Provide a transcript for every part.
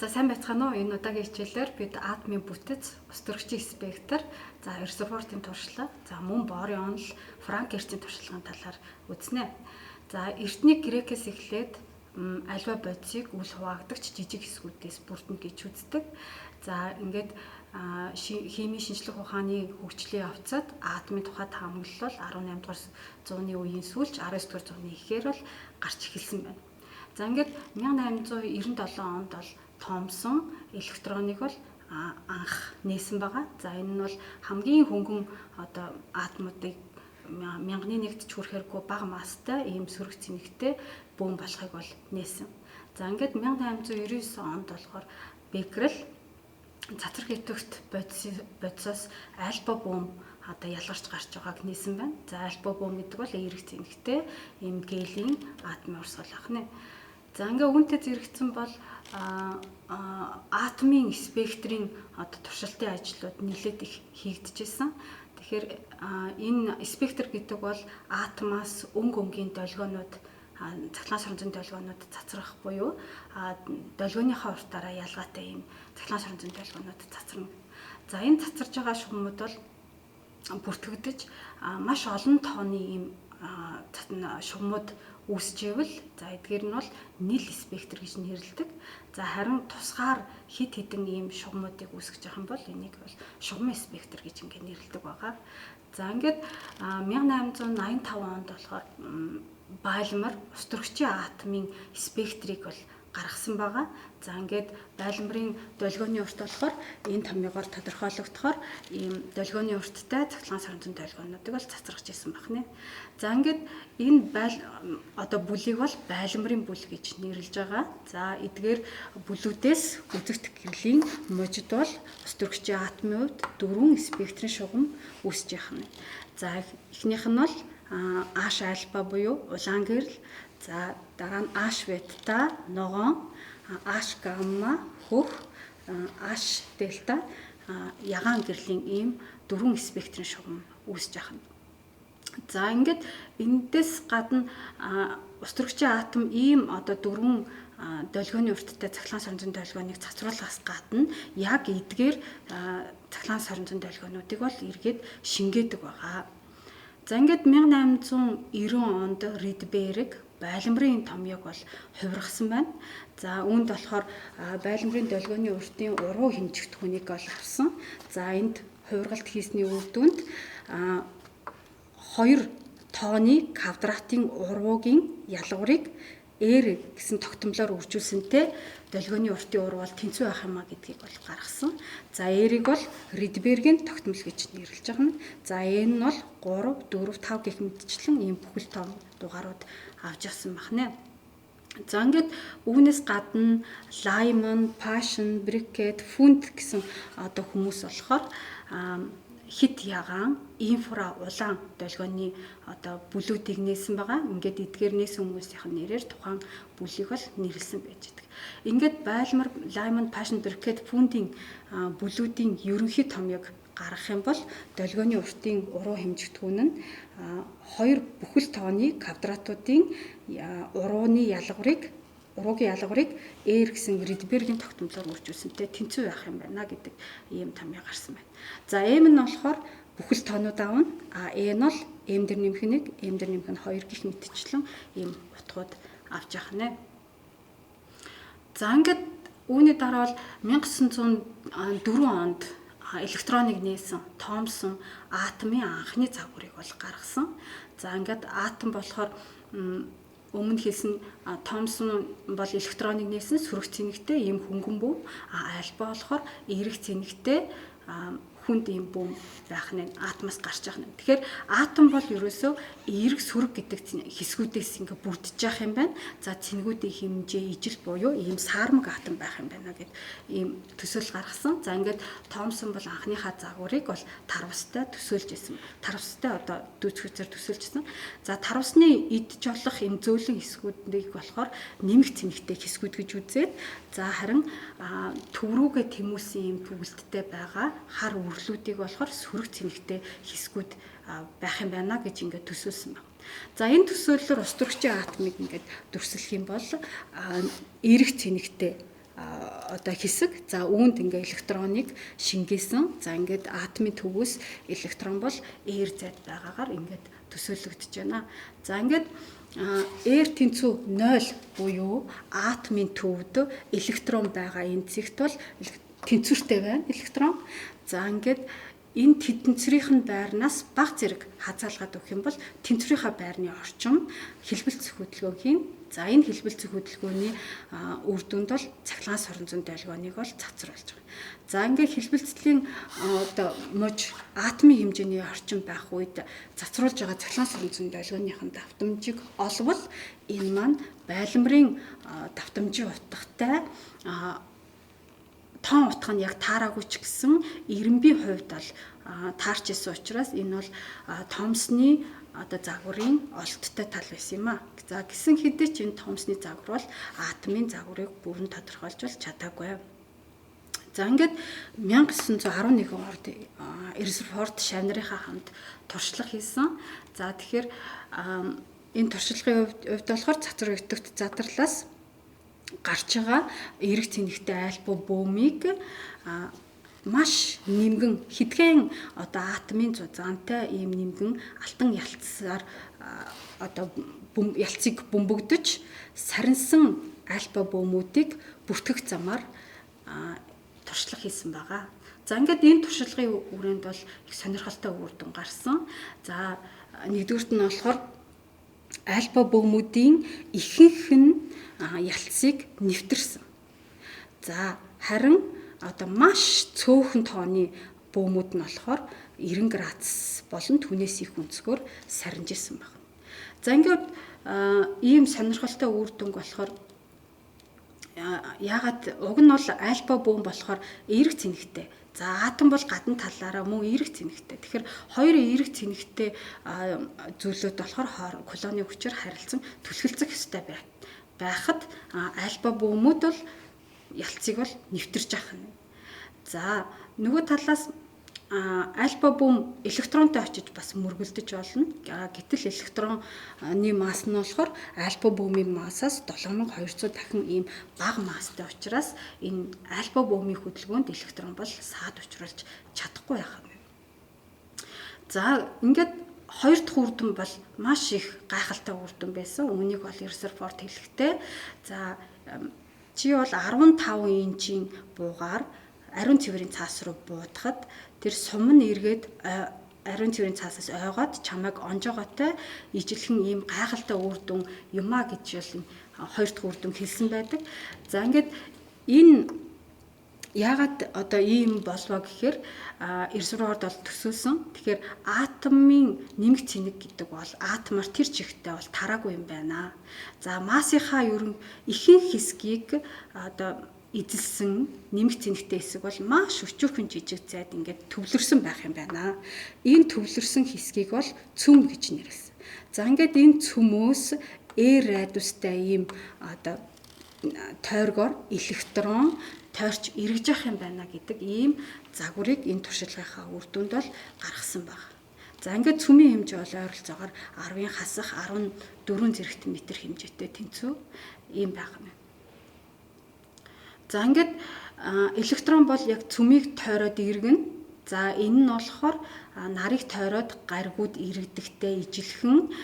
За сайн байцгаана уу? Энэ удаагийн хичээлээр бид атомын бүтэц, өстрөгчийн спектр, за резервуарын туршлага, за мөн борын онол, Франк эрчим туршлагын талаар үзнэ. За эртний грекээс эхлээд альва бодисыг үл хуваагдагч жижиг хэсгүүдээс бүрдэнэ гэж үздэг. За ингээд химийн шинжлэх ухааны хөгжлийн явцад атомын тухайд таамаглал 18 дугаар зууны үеийн сүүлч 19 дугаар зууны эхээр бол гарч эхэлсэн байна. За ингээд 1897 онд бол Томсон электроныг бол анх нээсэн байгаа. За энэ нь бол хамгийн хөнгөн одоо атомуудыг мянганы нэгт ч хүрэхэргүй бага масстай ийм сөрөг цэнэгтэй бөөн болохыг бол нээсэн. За ингээд 1899 онд болохоор Беккерл цацраг идэвхт бодисоос альфа бөөн одоо ялгарч гарч байгааг нээсэн байна. За альфа бөөн гэдэг бол эерэг цэнэгтэй ийм гелийн атомын урсгал ахна. За ингээ үүнтэй зэрэгцсэн бол атомын спектрийн одоо туршилтын ажлууд нэлээд их хийгдэжсэн. Тэгэхээр энэ спектр гэдэг бол атомаас өнгийн долгионууд цахилгаан соронзон долгионууд цацрах буюу долгионыхаа уртаараа ялгаатай ийм цахилгаан соронзон долгионууд цацрна. За энэ цацарж байгаа шугамуд бол бүртгэгдэж маш олон тооны ийм шугамуд үүсчээвэл за эдгээр нь бол нийл спектр гэж нэрлэдэг. За харин тусгаар хид хідэн ийм шугамуудыг үүсгэж явах юм бол энийг бол шугамын спектр гэж ингээд нэрлэдэг байгаа. За ингээд 1885 онд болохоор Байлмар өстрөгчийн атомын спектрийг бол гаргасан байгаа. За ингээд Байлмарын долгионы урт болохоор энэ томьёогоор тодорхойлогдохоор ийм долгионы урттай цахилгаан соронзон долгионуудыг бол цацрагч ирсэн байна. За ингээд энэ одоо бүлийг бол Байлмарын бүл гэж нэрлэж байгаа. За эдгээр бүлүүдээс үзэгдэх гэрлийн мужид бол өстрөгчийн атомын хувьд 4 спектрийн шугам үүсэж байна. За эхнийх нь бол H альфа буюу улаан гэрэл. За дараа нь H бета ногоон, H гамма хөх, H дельта ягаан гэрлийн ийм 4 спектрийн шугам үүсэж байна. За ингээд эндээс гадна өстрөгчийн атом ийм одоо 4 долгионы урттай цахилгаан соронзон долгионыг цацруулахаас гадна яг эдгээр цахилгаан соронзон долгионуудыг бол эргээд шингээдэг байгаа. За ингээд 1890 онд Ридберг Байлмарын томьёог бол хувиргасан байна. За үүнд болохоор Байлмарын долгионы уртын уруу хэмжигдэхүүнийг бол авсан. За энд хувиргалт хийсний үр дүнд 2 тооны квадратын уруугийн ялгарыг R гэсэн тогтомлоор үржүүлсэнтэй долгионы уртын уруу бол тэнцүү байх юмаа гэдгийг бол гаргасан. За R-ийг бол Ридбергийн тогтмол гэж нэрлэж байгаа нь. За N нь бол 3, 4, 5 гэх мэтчлэн ийм бүхэл тоон дугаарууд авч явсан байна. За ингээд үүнээс гадна Lyman, Paschen, Bricket, Pfund гэсэн одоо хүмүүс болохоор хит ягаан инфра улаан долгионы одоо бүлүүдийг нээсэн байгаа. Ингээд эдгээр нээсэн хүмүүсийн нэрээр тухайн бүлийг бол нэрлсэн байж байгаа. Ингээд Байлмар, Lyman, Paschen, Bricket, Pfund-ийн бүлүүдийн ерөнхий томьёог гаргах юм бол долгионы уртын уруу хэмжигдэхүүн нь 2 бүхэл тооны квадратуудын уруугийн ялгарыг R гэсэн Ридбергийн тогтмолоор үржүүлсэнтэй тэнцүү байх юм байна гэдэг ийм томьёо гарсан байна. За M нь болохоор бүхэл тоонууд аавна. E нь бол M дээр нэмэх 1, M дээр нэмэх 2 гэх мэтчлэн ийм утгууд авч явах нэ. За ингээд үүний дараа бол 1904 онд электроныг нээсэн Томсон атомын анхны загварыг бол гаргасан. За ингээд атом болохоор өмнө хэлсэн Томсон бол электроныг нээсэн сөрөг цэнэгтэй ийм хөнгөн бөм, альфа болохоор эерэг цэнэгтэй хүнд ийм бөм байх нь атомоос гарч байгаа юм. Тэгэхээр атом бол ерөөсөө эерэг сөрөг гэдэг хэсгүүдээс ингээ бүрдэж явах юм байна. За цэнэгүүдийн хэмжээ ижил буюу ийм саармаг атом байх юм байна гэд ийм төсөөл гаргасан. За ингээд Томсон бол анхныхаа загварыг бол тарвастай төсөөлж исэн. Тарвастай одоо дүүцгүүцээр төсөөлжсэн. За тарвасны идж болох ийм зөөлөн хэсгүүдийг болохоор нэмэх цэнэгтэй хэсгүүд гэж үзээд за харин төв рүүгээ тэмүүлсэн ийм төгөлттэй байгаа хар үрлүүдийг болохоор сөрөг цэнэгтэй хэсгүүд байх юм байна гэж ингээд төсөөлсөн байна. За энэ төсөөллөөр өстрөгчийн атомыг ингээд дүрслэх юм бол эерэг цэнэгтэй одоо хэсэг. За үүнд ингээ электроныг шингээсэн. За ингээд атомын төвөөс электрон бол R Z байгаагаар ингээд төсөөлөгдөж байна. За ингээд R тэнцүү 0 буюу атомын төвд электрон байгаа энэ зэгт бол тэнцвэртэй байна электрон. За ингээд энэ тэнцвэрийн байрнаас бага зэрэг хазаалгаад өгөх юм бол тэнцвэрийн байрны орчим хэлбэлцэх хөдөлгөөхийн. За энэ хэлбэлцэх хөдөлгөөний үр дүнд бол цахилгаан сорон зүйн долгионыг бол цацруулж байгаа. За ингээд хэлбэлцлийн одоо муж атомын хэмжээний орчим байх үед цацруулж байгаа цахилгаан сорон зүйн долгионыхын давтамжийг олвол энэ маань байлмрын давтамжийн утгатай тоон утга нь яг таараагүй ч гэсэн ирэмбийн хувьд бол таарч исэн учраас энэ бол Томсны одоо загварын олдтой тал байсан юм а. За гисэн хэдий ч энэ Томсны загвар бол атомын загварыг бүрэн тодорхойлж бол чадаагүй. За ингээд 1911 онд Резерфорд Шавнырынхаа хамт туршлага хийсэн. За тэгэхээр энэ туршлагын хувьд болохоор цацраг өтөгт задарлаас гарч байгаа эрэг цэнэгтэй альбо бөөмийг маш нимгэн хитгэн одоо атомын зузаантай ийм нимгэн алтан ялцсаар одоо ялцыг бөмбөгдөж сарнсан альбо бөөмүүдийг бүртгэх замаар туршлага хийсэн байгаа. За ингээд энэ туршлагын үрээнд бол их сонирхолтой үр дүн гарсан. За нэгдүгürt нь болохоор альбо бөөмүүдийн ихэнх нь ялцыг нэвтэрсэн. За харин одоо маш цөөхөн тооны бөөмүүд нь болохоор 90 градус болон түүнээс их өнцгөр сарниж исэн байна. За ингээд ийм сонирхолтой үр дүнг болохоор яагаад уг нь бол альбо бөөм болохоор эрэг цэнэгтэй. За атом бол гадна талаараа мөн эрэг цэнэгтэй. Тэгэхээр хоёр эрэг цэнэгтэй зүйлүүд болохоор колоны хүчээр харилцан түлхэлцэх ёстой байхад альбо бөөмүүд бол ялцыг бол нэвтэрж авах нь. За нөгөө талаас альбо бөөм электронтой очиж бас мөргөлдөж болно. Гэтэл электронны масс нь болохоор альбо бөөмийн массаас 7200 дахин ийм бага масстай учраас энэ альбо бөөмийн хөдөлгөөнд электрон бол саад учруулж чадахгүй байх юм. За ингээд хоёр дахь үр дүн бол маш их гайхалтай үр дүн байсан. Үүнийг бол Резерфорд хэлэхдээ за чи бол 15 инчийн буугаар ариун цэврийн цаас руу буудахад тэр сум нь эргээд ариун цэврийн цаасаас ойгоод чамайг онжоогоотой ижилхэн ийм гайхалтай үр дүн юмаа гэж бол хоёр дахь үр дүн хэлсэн байдаг. За ингээд энэ яагаад одоо ийм болвоо гэхээр Резерфорд бол төсөөлсөн. Тэгэхээр атомын нэмэх цэнэг гэдэг бол атомоор тэр чигтээ бол тараагүй юм байна. За массынхаа ерөн ихэнх хэсгийг одоо эзэлсэн нэмэх цэнэгтэй хэсэг бол маш өчүүхэн жижиг зайд ингээд төвлөрсөн байх юм байна. Энэ төвлөрсөн хэсгийг бол цөм гэж нэрлэсэн. За ингээд энэ цөмөөс радиустай ийм одоо тойргоор электрон тойрч эргэж явах юм байна гэдэг ийм загварыг энэ туршлагынхаа үр дүнд бол гаргасан байна. За ингээд цөмийн хэмжээ бол ойролцоогоор 10-ын хасах 14 зэрэгт метр хэмжээтэй тэнцүү ийм байх юм. За ингээд электрон бол яг цөмийг тойроод эргэнэ. За энэ нь болохоор нарыг тойроод гаригууд иргэдэгтэй ижилхэн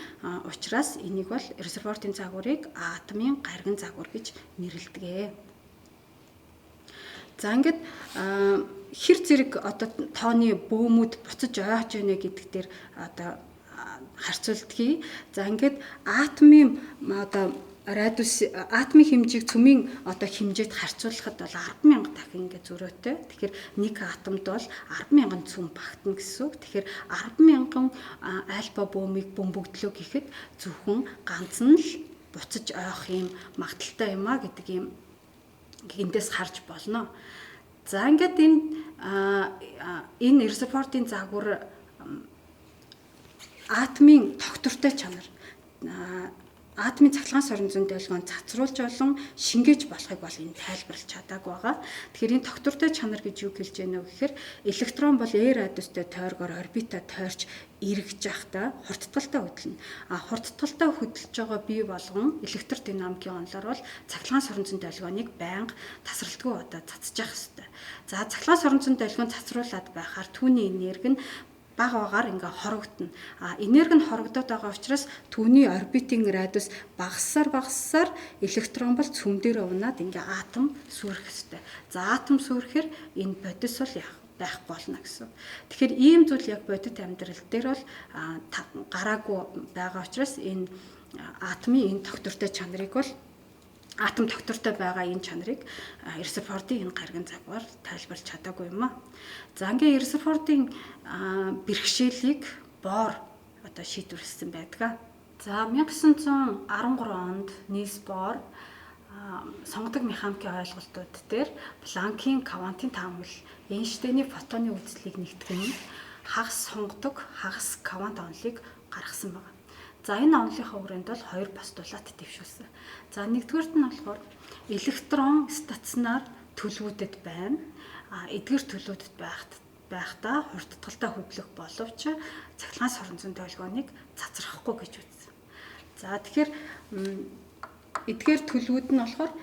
учраас энийг бол Резерфордын загварыг атомын гаригын загвар гэж нэрлэдэг. За ингээд хэр зэрэг одоо тооны бөөмүүд буцаж ойж байна гэдэг дээр одоо харьцуулдгийг. За ингээд атомын одоо радиус атомын хэмжээг цөмийн одоо хэмжээт харьцуулахад бол 100000 дахин ингээ зөрөөтэй. Тэгэхээр нэг атомд бол 100000 цөм багтана гэсэн үг. Тэгэхээр 100000 альбо бөөмийг бөмбөгдлөө гэхэд зөвхөн ганц нь л буцаж ойх юм магадaltaй юм а гэдэг юм эндээс харж болно. За ингээд энэ Резерфордын загвар атомын тогтвортой чанар атомын цахилгаан сорон зүйн долгион цацруулж болон шингээж болохыг бол энэ тайлбарлаж чадаагүй байгаа. Тэгэхээр энэ тогтвортой чанар гэж юу хэлж байна вэ гэхээр электрон бол E радиустай тойргоор орбита тойрч эргэж явахдаа хурдтгалтай хөдлөнө. Хурдтгалтай хөдлөж байгаа бие болгон электродинамикийн онолоор бол цахилгаан сорон зүйн долгионыг байнга тасралтгүй цацж явах хэрэгтэй. За цахилгаан сорон зүйн долгион цацруулаад байхаар түүний энерги нь бага багаар ингээ хорогдно. Энерги нь хорогдоод байгаа учраас түүний орбитын радиус багассаар электрон бол цөм дээр унаад ингээ атом сүрэх хэвээр. За атом сүрэхээр энэ бодис бол байхгүй болно гэсэн. Тэгэхээр ийм зүйл яг бодит амьдрал дээр бол гараагүй байгаа учраас энэ атомын энэ тогтвортой чанарыг бол атом тогтвортой байгаа энэ чанарыг Резерфордын энэ гаригын загвар тайлбарлаж чадаагүй юм аа. За ингээ Резерфордын бэрхшээлийг Бор шийдвэрлсэн байдаг. За 1913 онд Нильс Бор сонгодог механикийн ойлголтууд дээр Планкийн квантын таамаглал Эйнштейний фотоны үзлийг нэгтгэн хагас сонгодог хагас квант онолыг гаргасан байна. За энэ онолынхаа хүрээнд бол хоёр постулат дэвшүүлсэн. За нэгдүгээрт нь болохоор электрон стационар төлөвүүдэд байна. Эдгээр төлөвүүдэд байхдаа хурдтгалтай хөдлөх боловч цахилгаан сорон зүйн долгионыг цацрахгүй гэж үзсэн. За тэгэхээр эдгээр төлөвүүд нь болохоор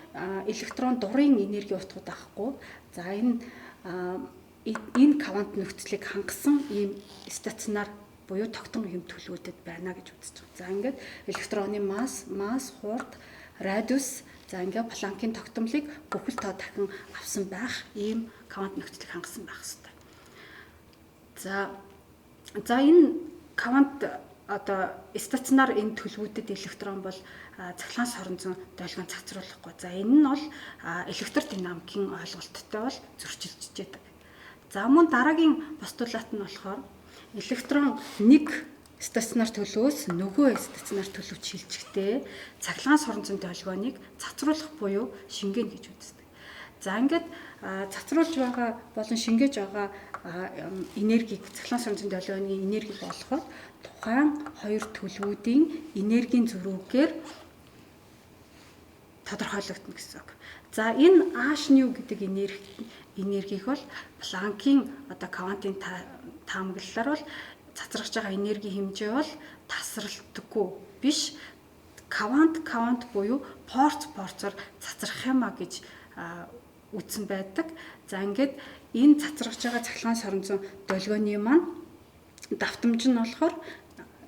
электрон дурын энерги утгууд авахгүй. За энэ квант нөхцөлийг хангасан ийм стационар буюу тогтмол хэм төлөвүүдэд байна гэж үзэж байгаа. За ингээд электроны масс, хурд, радиус, за ингээд Планкийн тогтмолыг бүхэл тоо дахин авсан байх ийм квант нөхцөлийг хангасан байх хэрэгтэй. За энэ квант стационар энэ төлөвүүдэд электрон бол цахилгаан сорон зүйн долгион цацруулахгүй. За энэ нь бол электродинамикийн ойлголттой бол зөрчилдөж байдаг. За мөн дараагийн постулат нь болохоор электрон нэг стационар төлөвөөс нөгөө стационар төлөв шилжихдээ цахилгаан сорон зүйн долгионыг цацруулах буюу шингээнэ гэж үздэг. За ингээд цацруулж байгаа болон шингээж байгаа энергийг цахилгаан сорон зүйн долгионы энергийг олоход тухайн хоёр төлөвүүдийн энергийн зөрүүгээр тодорхойлогдно гэсэн үг. За энэ H-nu гэдэг энергийг бол Планкийн квантын таамаглалаар бол цацрагч байгаа энерги хэмжээ бол тасралтгүй биш квант буюу порцоор цацрах юмаа гэж үзсэн байдаг. За ингээд энэ цацрагч байгаа цахилгаан сорон зүйн долгионы маань давтамж нь болохоор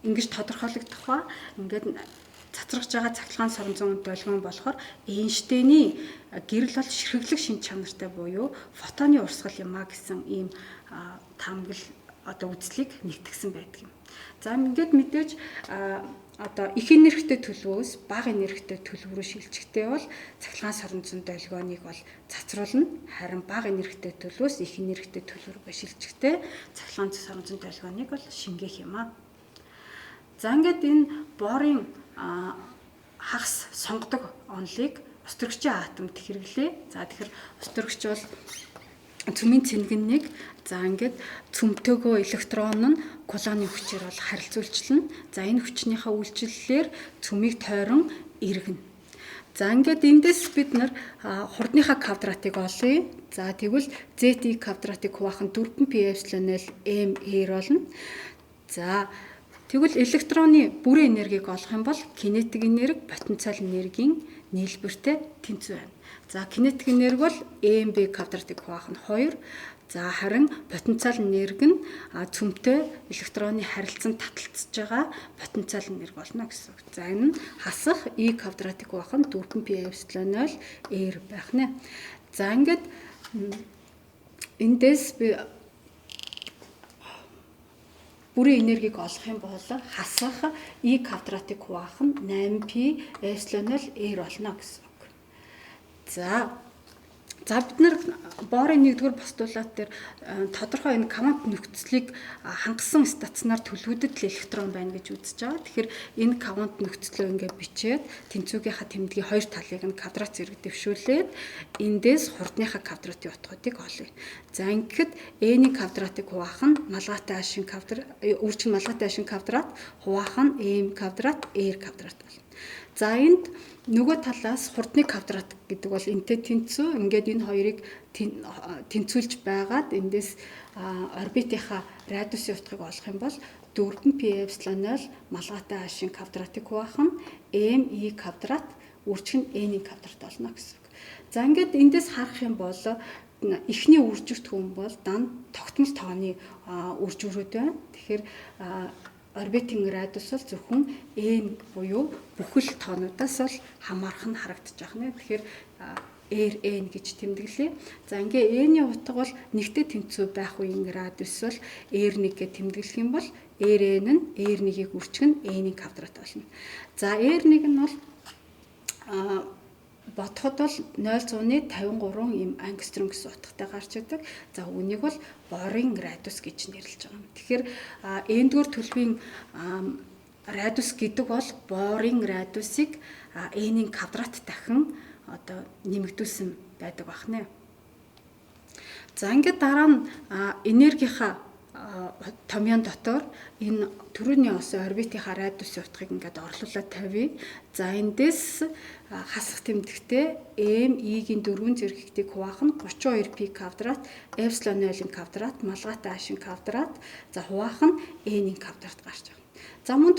ингэж тодорхойлогдох ба ингээд цацрагч байгаа цахилгаан сорон зүйн долгион болохоор Эйнштейний гэрэл бол ширхэглэх шин чанартай буюу фотоны урсгал юмаа гэсэн ийм таамаглал үзлийг нэгтгэсэн байдаг юм. За ингээд мэдээж их энергитэй төлөвөөс бага энергитэй төлөв рүү шилжихдээ бол цахилгаан сорон зүйн долгионыг бол цацруулна. Харин бага энергитэй төлөвөөс их энергитэй төлөв рүү шилжихдээ цахилгаан сорон зүйн долгионыг бол шингээх юм аа. За ингээд энэ Борын хагас сонгодог онолыг ус төрөгчийн атомд хэрэглээ. За тэгэхээр ус төрөгч бол цөмийн цэнгэннийг за ингээд цөмтөөгөө электрон нь кулоны хүчээр бол харилцуулчихлана. За энэ хүчнийхээ үйлчлэлээр цөмийг тойрон эргэнэ. За ингээд эндээс бид нар хурдныхаа квадратыг олъё. За тэгвэл ZI квадратыг хуваах нь 4πε m болно. За тэгвэл электроны бүрэн энергийг олох юм бол кинетик энерги, потенциал энергийн нийлбэртэй тэнцвэр байна. За кинетик энерги бол mb квадратыг хуваах нь 2. За харин потенциал энерги нь цөмтэй электроны харилцан таталцж байгаа потенциал энерги болно гэсэн үг. За энэ нь хасах E квадратыг хуваах нь 4πε r байх нэ. За ингээд эндээс би бүрэн энергийг олох юм бол хасах E квадратыг хуваах нь 8πε r болно гэсэн үг. За бид нар Борын нэгдүгээр постулат дээр тодорхой энэ квант нөхцөлийг хангасан стационар төлөвүүдэд л электрон байна гэж үзэж байгаа. Тэгэхээр энэ квант нөхцөлөө ингээд бичээд тэнцвүүгийнхаа тэмдгийн хоёр талыг нь квадрат зэрэг дэвшүүлээд эндээс хурдныхаа квадратын утгуудыг олъё. За ингээд n-ийн квадратыг хуваах нь малгайтай ашин квадрат, үржин малгайтай ашин квадрат хуваах нь m квадрат r квадрат болно. За энд нөгөө талаас хурдны квадрат гэдэг бол энтэй тэнцүү. Ингээд энэ хоёрыг тэнцүүлж байгаад эндээс орбитынхаа радиусын утгыг олох юм бол 4πε 0 малгайтай хашийн квадратыг хуваах нь m квадрат үржих нь n-ийн квадрат болно гэсэн үг. За ингээд эндээс харах юм бол эхний үржигт хүн бол данд тогтмол тооны үржүүрүүд байна. Тэгэхээр орбитын радиус бол зөвхөн n буюу бүхэл тоонуудаас бол хамаарх нь харагдаж байна. Тэгэхээр Rn гэж тэмдэглэе. За ингээ n-ийн утга бол нэгтэй тэнцүү байх үеийн радиус бол R1 гэж тэмдэглэх юм бол Rn нь R1-ийг үржих нь n-ийн квадрат болно. За R1 нь бол бодоход бол 0.53 им ангстром гэсэн утгатай гарч идэг. За үүнийг бол борын радиус гэж нэрлэж байгаа юм. Тэгэхээр n-р төлөвийн радиус гэдэг бол борын радиусыг n-ийн квадрат дахин одоо нэмэгдүүлсэн байдаг байна. За ингээд дараа нь энергийнхаа томьёон дотор энэ төрөний осон орбитынхаа радиусын утгыг ингээд орлуулад тавья. За эндээс хасах тэмдэгтээ m-ийн 4 зэрэгтийг хуваах нь 32π квадрат эпсилон 0-ийн квадрат малгайтай хашийн квадрат за хуваах нь n-ийн квадрат гарч байгаа. За мөн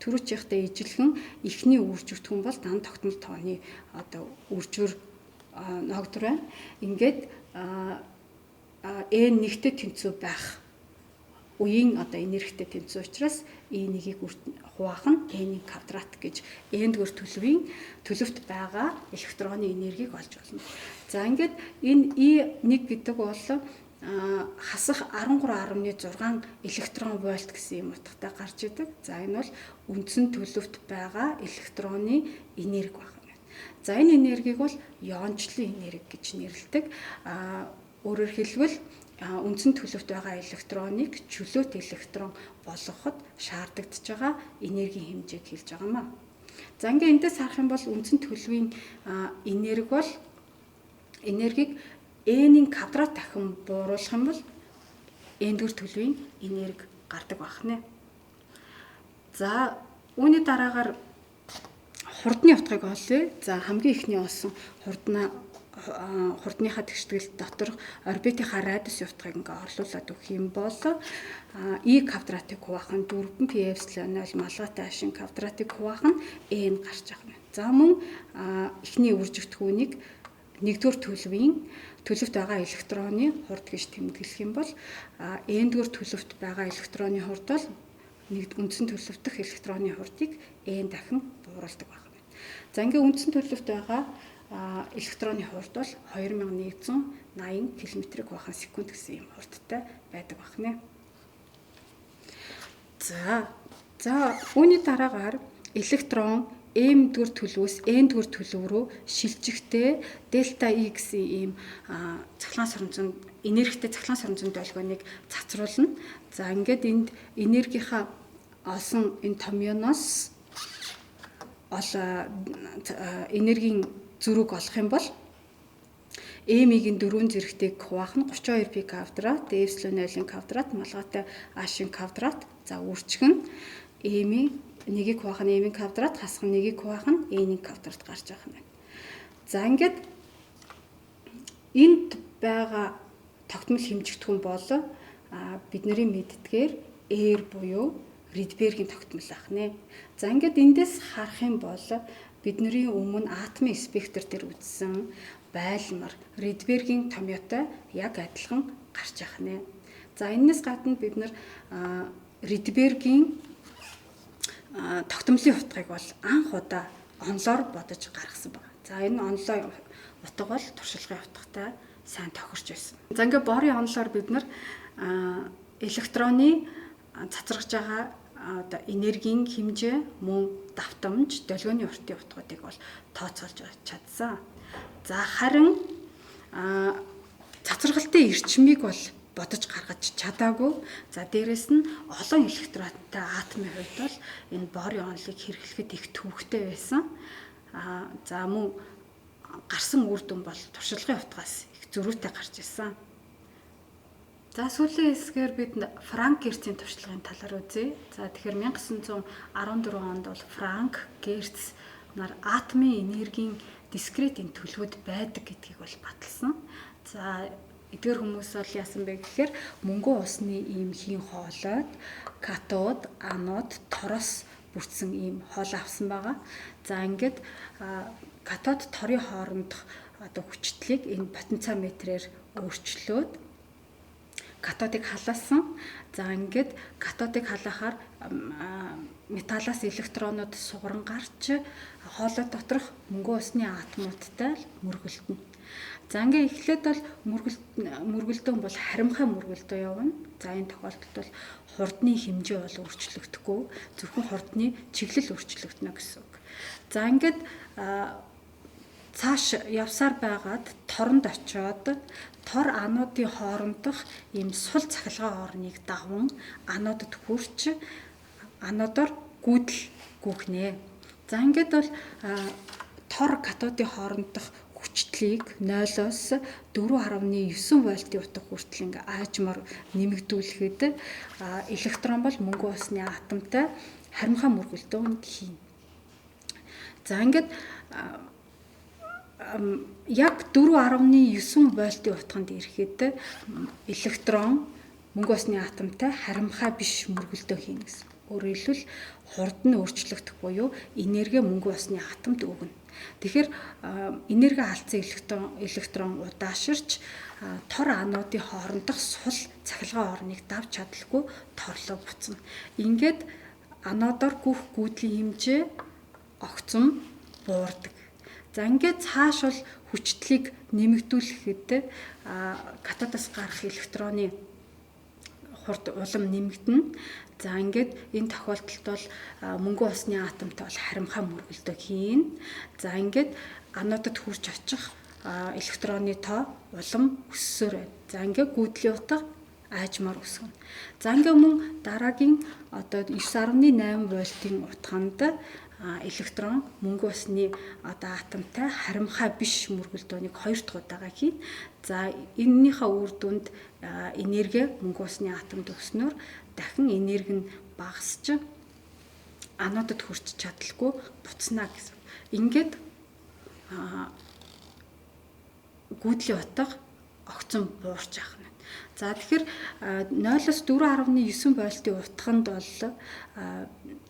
түрүүчийнхтэй ижилхэн эхний үржигдэх бол дан тогтмол тооны одоо үржүүр ногдор байна. Ингээд n нэгтэй тэнцүү байх үеийн одоо энергитэй тэнцүү учраас n-ийг хуваах нь n-ийн квадрат гэж n-р төлөвт байгаа электроны энергийг олж болно. За ингээд энэ E1 гэдэг бол хасах 13.6 электрон вольт гэсэн юм утгатай гарч идэг. За энэ бол үндсэн төлөвт байгаа электроны энерги байна. За энэ энергийг бол иончлон энерги гэж нэрлэдэг. Өөрөөр хэлбэл үндсэн төлөвт байгаа электроныг чөлөөт электрон болгоход шаардагдж байгаа энергийн хэмжээг хэлж байгаа маа. За ингээд эндээс харах юм бол үндсэн төлөвийн энерги бол энергийг n-ийн квадрат дахин бууруулах юм бол n-р төлөвийн энерги гардаг байна. За үүний дараагаар хурдны утгыг олъё. За хамгийн ихний олсон хурдныхаа тэгштгэл дотор орбитынхаа радиусын утгыг ингээ орлуулад өгөх юм бол e квадратыг хуваах нь 4πε 0 малгайтай хашийн квадратыг хуваах нь n гарч байгаа юм. За мөн эхний үржигдэх үнийг нэгдүгээр төлөвт байгаа электроны хурд гэж тэмдэглэх юм бол n-р төлөвт байгаа электроны хурд бол үндсэн төлөвтөх электроны хурдыг n дахин бууруулдаг байна. За ингээ үндсэн төлөвт байгаа электроны хурд бол 2180 км/с гэсэн юм хурдтай байдаг байна. За үүний дараагаар электрон m-р төлөвөөс n-р төлөв рүү шилжихдээ дельта E гэсэн ийм цахилгаан соронзон энергитэй цахилгаан соронзон долгионыг цацруулна. За ингээд энд энергийнхаа олсон энэ томьёоноос энергийн зүрэг олох юм бол m-ийн 4 зэрэгтэйг хуваах нь 32π квадрат эпсилон 0-ийн квадрат малгайтай h-ийн квадрат за үржих нь m-ийн нэгийг хуваах нь m-ийн квадрат хасах нь нэгийг хуваах нь n-ийн квадрат гарч байгаа юм байна. За ингээд энд байгаа тогтмол хэмжигдэхүүн бол бидний мэддгээр R буюу Ридбергийн тогтмол ахнэ. За ингээд эндээс харах юм бол бидний өмнө атомын спектр дээр үзсэн байлмар Ридбергийн томьёотой яг адилхан гарч яхнэ. За энэс гадна бид нар Ридбергийн тогтмолын утгыг бол анх удаа онлоор бодож гаргасан байна. За энэ онлоо утга бол туршлагын утгатай сайн тохирч байсан. За ингээд борын онлоор бид нар электроны цацрагж байгаа одоо энергийн хэмжээ мөн давтамж долгионы уртын утгуудыг бол тооцоолж чадсан. За харин цацрагалтын эрчмийг бол бодож гаргаж чадаагүй. За дээрэс нь олон электронтой атомын хувьд бол энэ борын онлыг хэрэглэхэд их төвөгтэй байсан. За мөн гарсан үр дүн бол туршлагын утгаас их зөрүүтэй гарч ирсэн. За сүүлийн хэсгээр бид франк герцийн туршлагын талаар үзье. За тэгэхээр 1914 онд бол франк герц нар атомын энергийн дискретийн төлөвүүд байдаг гэдгийг бол баталсан. За эдгээр хүмүүс бол яасан бэ гэхээр мөнгөн усны ийм хийн хоолойд катод, анод, тороос бүрдсэн ийм хоол авсан байгаа. За ингээд катод торын хоорондох одоо хүчтлийг энэ потенциометрээр өөрчлөөд катодыг халаасан. За ингээд катодыг халаахаар металлаас электронууд сугаран гарч хоолой доторх мөнгөн усны атомуудтай мөргөлдөнө. За ингээд эхлээд бол мөргөлдөөн бол харимхай мөргөлдөө явна. За энэ тохиолдолд бол хурдны хэмжээ бол өөрчлөгдөхгүй, зөвхөн хурдны чиглэл өөрчлөгдөнө гэсэн үг. За ингээд цааш явсаар байгаад торонд очиод тор анодын хоорондох ийм сул цахилгаан орныг даван анодод хүрч анодоор гүйдэл гүйхнэ. За ингээд бол тор катодын хоорондох хүчтлийг 0-оос 4.9 вольтын утга хүртэл ингээ аажмаар нэмэгдүүлэхэд электрон бол мөнгөн усны атомтай харимхай мөргөлдөөн хийн. За ингээд яг 4.9 вольтын утганд ирэхэд электрон мөнгөн усны атомтай харимхай биш мөргөлдөө хийнэ гэсэн. Өөрөөр хэлбэл хурд нь өөрчлөгдөх буюу энерги мөнгөн усны атомд өгнө. Тэгэхээр энерги алдсан электрон удааширч тор анодын хоорондох сул цахилгаан орныг давж чадалгүй торлоо буцна. Ингээд анодоор гүйх гүйдлийн хэмжээ огцом буурдаг. За ингээд цааш бол хүчтлийг нэмэгдүүлэхэд катодоос гарах электроны хурд улам нэмэгдэнэ. За ингээд энэ тохиолдолд бол мөнгөн усны атомтой бол харимхай мөргөлдөө хийн. За ингээд анодод хүрч очих электроны тоо улам өссөөр байна. За ингээд гүйдлийн утга аажмаар өсгөнө. За ингээд мөн дараагийн одоо 9.8 вольтын утганд электрон мөнгөн усны одоо атомтай харимхай биш мөргөлдөөнийг 2 дахь удаага хийн. За энэнийхээ үр дүнд энерги мөнгөн усны атомд өгснөөр дахин энерги нь багасч анодод хүрч чадалгүй буцна гэсэн. Ингээд гүйдлийн утга огцом буурч явах нь. За тэгэхээр 0-оос 4.9 вольтын утганд бол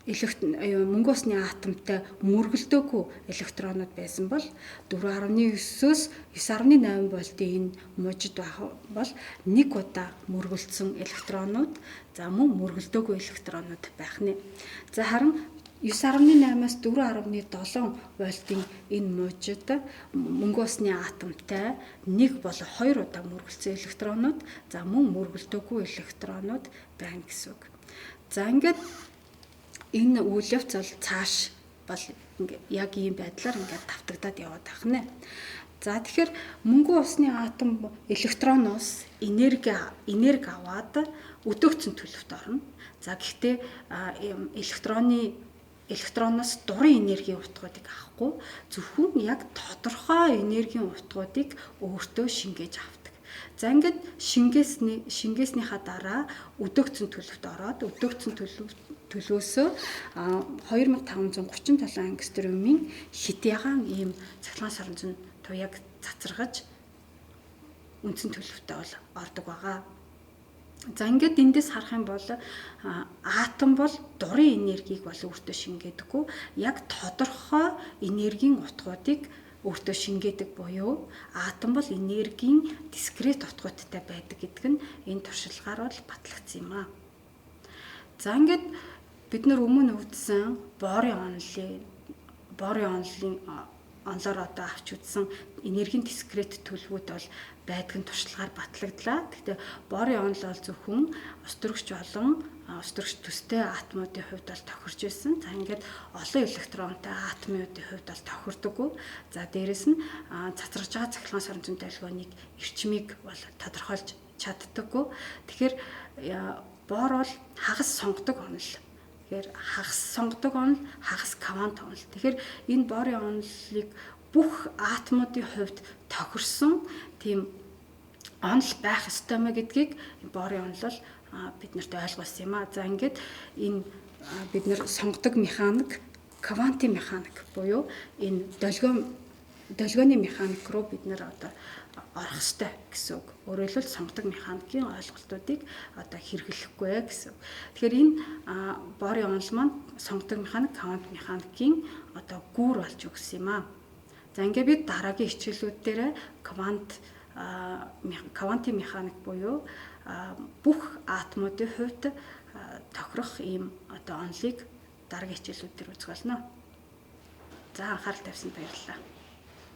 мөнгөн усны атомтай мөргөлдөөгүй электронууд байсан бол 4.9-өөс 9.8 вольтын энэ мужид бол нэг удаа мөргөлдсөн электронууд за мөн мөргөлдөөгүй электронууд байх нэ. За харин 9.8-аас 4.7 вольтын энэ мужид мөнгөн усны атомтай нэг болон 2 удаа мөргөлдсөн электронууд за мөн мөргөлдөөгүй электронууд байна гэсэн үг. За ингээд энэ үйл явц бол цааш бол яг ийм байдлаар ингээд давтагдаад яваад байх нэ. За тэгэхээр мөнгөн усны атом электроноос энерги аваад өдөөгцөн төлөвт орно. За гэхдээ электроноос дурын энергийн утгуудыг авахгүй зөвхөн яг тодорхой энергийн утгуудыг өөртөө шингээж авдаг. За ингээд шингээснийхаа дараа өдөөгцөн төлөвт ороод өдөөгцөн төлөөсөө 2537 ангстромын хитягаан ийм цахилгаан соронзон туяаг цацрагаж үндсэн төлөвтэй бол ордог байгаа. За ингээд эндээс харах юм бол атом бол дурын энергийг бол өөртөө шингээдэггүй яг тодорхой энергийн утгуудыг өөртөө шингээдэг буюу атом бол энергийн дискрет утгуудтай байдаг гэдэг нь энэ туршлагаар бол батлагдсан юм аа. За ингээд бид нар өмнө үзсэн борын онлоор одоо авч үзсэн энергийн дискрет төлөвүүд бол байдгийн туршлагаар батлагдлаа. Гэхдээ борын онл бол зөвхөн ус төрөгч болон ус төрөгч төстэй атомуудын хувьд бол тохирч байсан. За ингээд олон электронтой атомуудын хувьд бол тохирдоггүй. За дээрэс нь цацрагж байгаа цахилгаан соронзон долгионыг эрчмийг бол тодорхойлж чаддаггүй. Тэгэхээр бор бол хагас сонгодог онл. Тэгэхээр хагас сонгодог онл, хагас квант онл. Тэгэхээр энэ борын онлыг бүх атомуудын хувьд тохирсон тийм онол байх ёстой мэ гэдгийг Боорын онол бид нарт ойлгуулсан юм а. За ингээд энэ бид нар сонгодог механик, квантын механик буюу энэ долгионы механик руу бид нар одоо орох ёстой гэсэн үг. Өөрөөр хэлбэл сонгодог механикийн ойлголтуудыг одоо хэрэглэхгүй гэсэн үг. Тэгэхээр энэ Боорын онол маань сонгодог механик, квант механикийн одоо гүүр болж өгсөн юм а. За ингээд бид дараагийн хичээлүүд дээр квантын механик буюу бүх атомуудын хувьд тохирох ийм одоо онолыг дараагийн хичээлүүд дээр үзэх болно. За анхаарал тавьсанд баярлалаа.